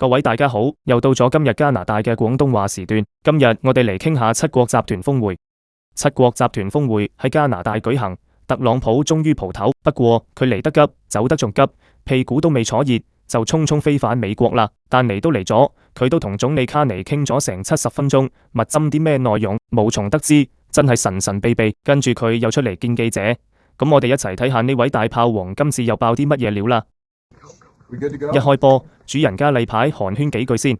各位大家好，又到咗今日加拿大嘅廣東話時段。今日我哋嚟傾下七國集團峰會。七國集團峰會喺加拿大舉行，特朗普終於蒲頭，不過佢嚟得急，走得仲急，屁股都未坐熱就匆匆飛返美國啦。但嚟都嚟咗，佢都同總理卡尼傾咗成70分鐘，密針啲咩內容無從得知，真係神神秘秘。跟住佢又出嚟見記者，咁我哋一齊睇下呢位大炮王今次又爆啲乜嘢料啦。一開波，主人家例牌寒暄幾句先。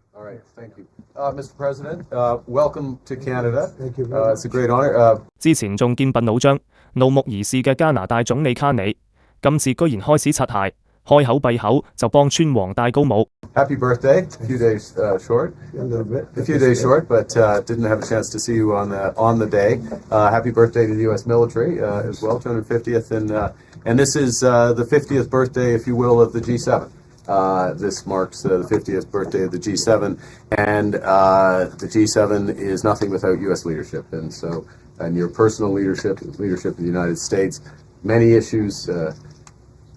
Mr. President, welcome to Canada. It's a great honor. 之前仲見笨腦張、怒目而視嘅加拿大總理卡尼，今次居然開始擦鞋，開口閉口就幫川王戴高帽。Happy birthday! A few days short, a few days short, but didn't have a chance to see you on the day. Happy birthday to the U.S. military as well, 250th, and this is the 50th birthday, if you will, of the G7. This marks the 50th birthday of the G7, and the G7 is nothing without U.S. leadership, and your personal leadership of the United States, many issues,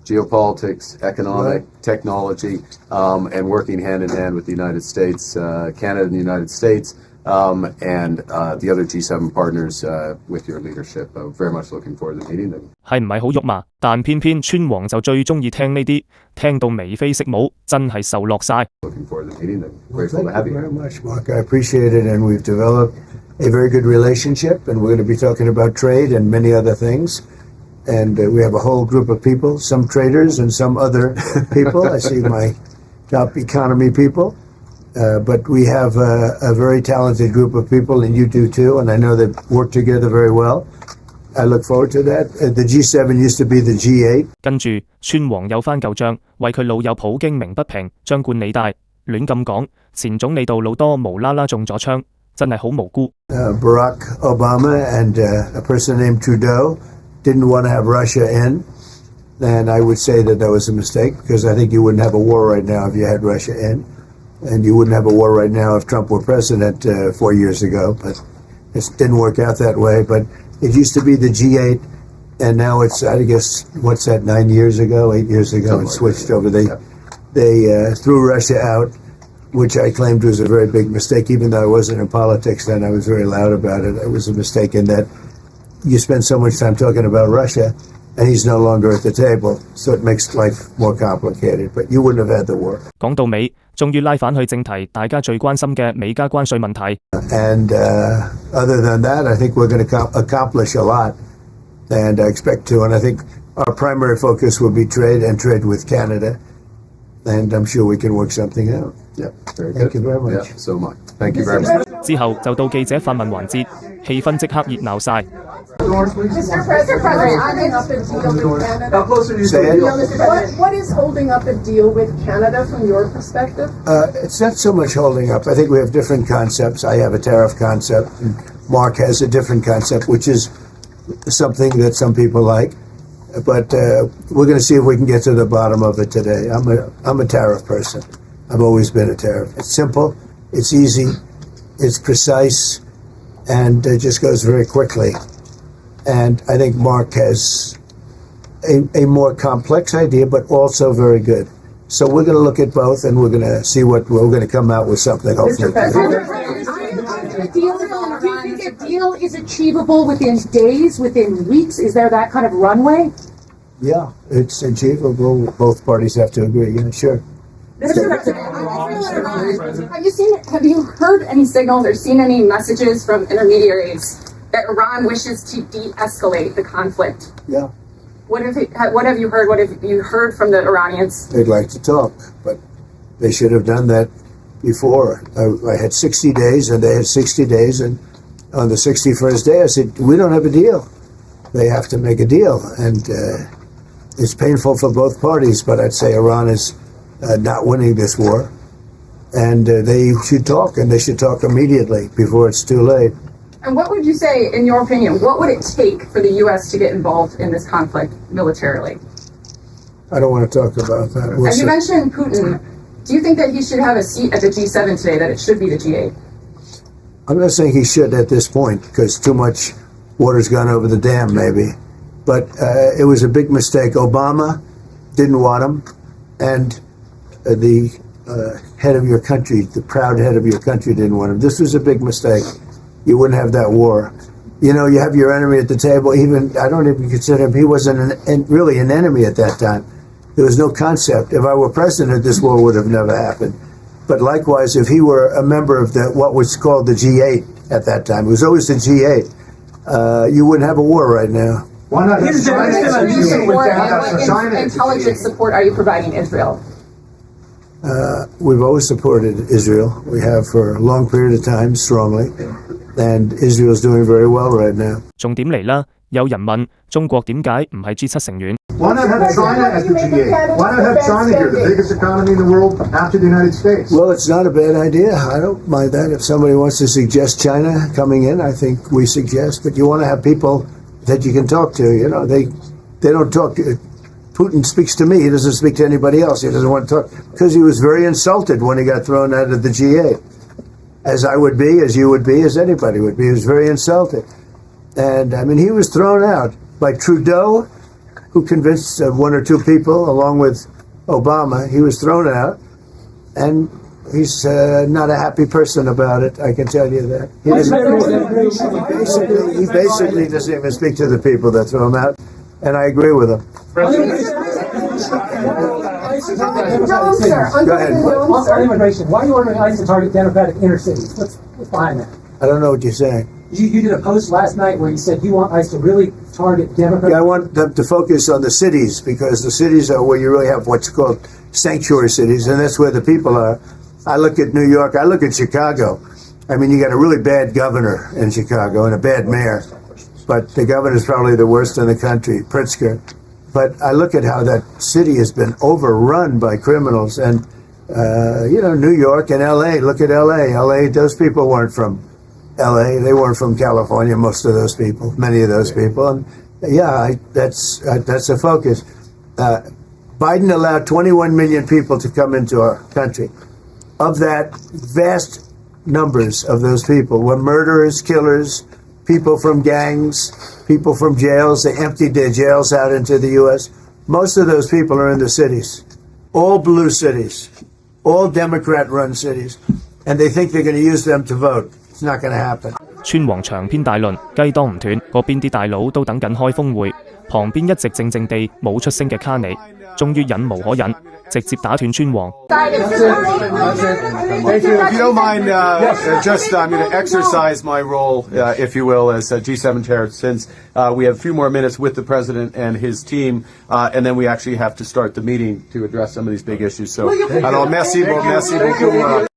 geopolitics, economic, technology, and working hand in hand with the United States, Canada and the United States, and the other G7 partners with your leadership. I'm very much looking forward to meeting them. 係唔係好肉麻？但偏偏川王就最中意聽呢啲，聽到眉飛色舞，真係受落晒。Looking forward to meeting them. Grateful to have you. Thank you very much, Mark. I appreciate it, and we've developed a very good relationship, and we're going to be talking about trade and many other things. And we have a whole group of people, some traders and some other people. I see my top economy people. But we have a very talented group of people, and you do too, and I know they work together very well. I look forward to that. The G7 used to be the G8. 跟住，川王又翻舊帳，為佢老友普京鳴不平，張冠李戴，亂咁講，前總理杜魯多無啦啦中咗槍，真係好無辜。Barack Obama and a person named Trudeau didn't want to have Russia in, and I would say that was a mistake, because I think you wouldn't have a war right now if you had Russia in. And you wouldn't have a war right now if Trump were president 4 years ago, but it didn't work out that way. But it used to be the G8, and now it's, I guess, what's that, 8 years ago, it switched over. They threw Russia out, which I claimed was a very big mistake. Even though I wasn't in politics then, I was very loud about it. It was a mistake in that you spend so much time talking about Russia, and he's no longer at the table, so it makes life more complicated. But you wouldn't have had the war. 講到尾，終於拉返去正題，大家最關心嘅美加關稅問題。And other than that, I think we're going to accomplish a lot, and I expect to. And I think our primary focus will be trade and trade with Canada, and I'm sure we can work something out. Yeah, very good. Thank you very much. Yeah, so much. Thank you very much. 之後就到記者發問環節，氣氛即刻熱鬧晒。Mr. President, holding up a deal with Canada. What is holding up a deal with Canada from your perspective? It's not so much holding up. I think we have different concepts. I have a tariff concept, and Mark has a different concept, which is something that some people like. But we're going to see if we can get to the bottom of it today. I'm a tariff person. I've always been a tariff. It's simple, it's easy, it's precise, and it just goes very quickly. And I think Mark has a more complex idea, but also very good. So we're going to look at both, and we're going to see what we're going to come out with something. Hopefully. Do you think a deal is achievable within days, within weeks? Is there that kind of runway? Yeah, it's achievable. Both parties have to agree. Yeah, sure. Mr. President, have you heard any signals or seen any messages from intermediaries that Iran wishes to de-escalate the conflict? Yeah. What have you heard? What have you heard from the Iranians? They'd like to talk, but they should have done that before. I had 60 days, and they had 60 days, and on the 61st day, I said, we don't have a deal. They have to make a deal, and it's painful for both parties, but I'd say Iran is not winning this war, and they should talk, and they should talk immediately before it's too late. And what would you say, in your opinion, what would it take for the U.S. to get involved in this conflict militarily? I don't want to talk about that. As you mentioned Putin, do you think that he should have a seat at the G7 today, that it should be the G8? I'm not saying he should at this point, because too much water's gone over the dam, maybe. But it was a big mistake. Obama didn't want him, and the head of your country, the proud head of your country, didn't want him. This was a big mistake. You wouldn't have that war. You know, you have your enemy at the table. Even I don't even consider him. He wasn't really an enemy at that time. There was no concept. If I were president, this war would have never happened. But likewise, if he were a member of what was called the G8 at that time, it was always the G8, you wouldn't have a war right now. Why not? What intelligence support are you providing Israel? We've always supported Israel. We have for a long period of time, strongly. And Israel's doing very well right now. 重點嚟啦，有人問中國點解唔係 G7 成員？ Why not have China as the G8? Why not have China here, the biggest economy in the world after the United States? Well, it's not a bad idea. I don't mind that. If somebody wants to suggest China coming in, I think we suggest. But you want to have people that you can talk to. You know, they don't talk. Putin speaks to me. He doesn't speak to anybody else. He doesn't want to talk because he was very insulted when he got thrown out of the G8. As I would be, as you would be, as anybody would be. He was very insulted. And, I mean, he was thrown out by Trudeau, who convinced one or two people, along with Obama. He was thrown out, and he's not a happy person about it, I can tell you that. He basically doesn't even speak to the people that throw him out, and I agree with him. Go ahead. On immigration, why are you ordering ICE to target Democratic inner cities? What's behind that? I don't know what you're saying. You did a post last night where you said you want ICE to really target Democratic. Yeah, I want them to focus on the cities because the cities are where you really have what's called sanctuary cities, and that's where the people are. I look at New York. I look at Chicago. I mean, you got a really bad governor in Chicago and a bad mayor, but the governor's probably the worst in the country, Pritzker. But I look at how that city has been overrun by criminals. And, you know, New York and L.A., look at L.A. L.A., those people weren't from L.A. They weren't from California, most of those people, many of those people. And, yeah, that's a focus. Biden allowed 21 million people to come into our country. Of that, vast numbers of those people were murderers, killers, people from gangs, people from jails. They emptied their jails out into the U.S. Most of those people are in the cities, all blue cities, all Democrat-run cities, and they think they're going to use them to vote. It's not going to happen. 川王長篇大論，雞當唔斷，嗰邊啲大佬都等緊開峰會，旁邊一直靜靜地冇出聲嘅卡尼，終於忍無可忍，直接打斷川王。Thank you. If you don't mind, just I'm going to exercise my role, if you will, as G7 chair, since we have a few more minutes with the president and his team, and then we actually have to start the meeting to address some of these big issues. So, alors merci beaucoup.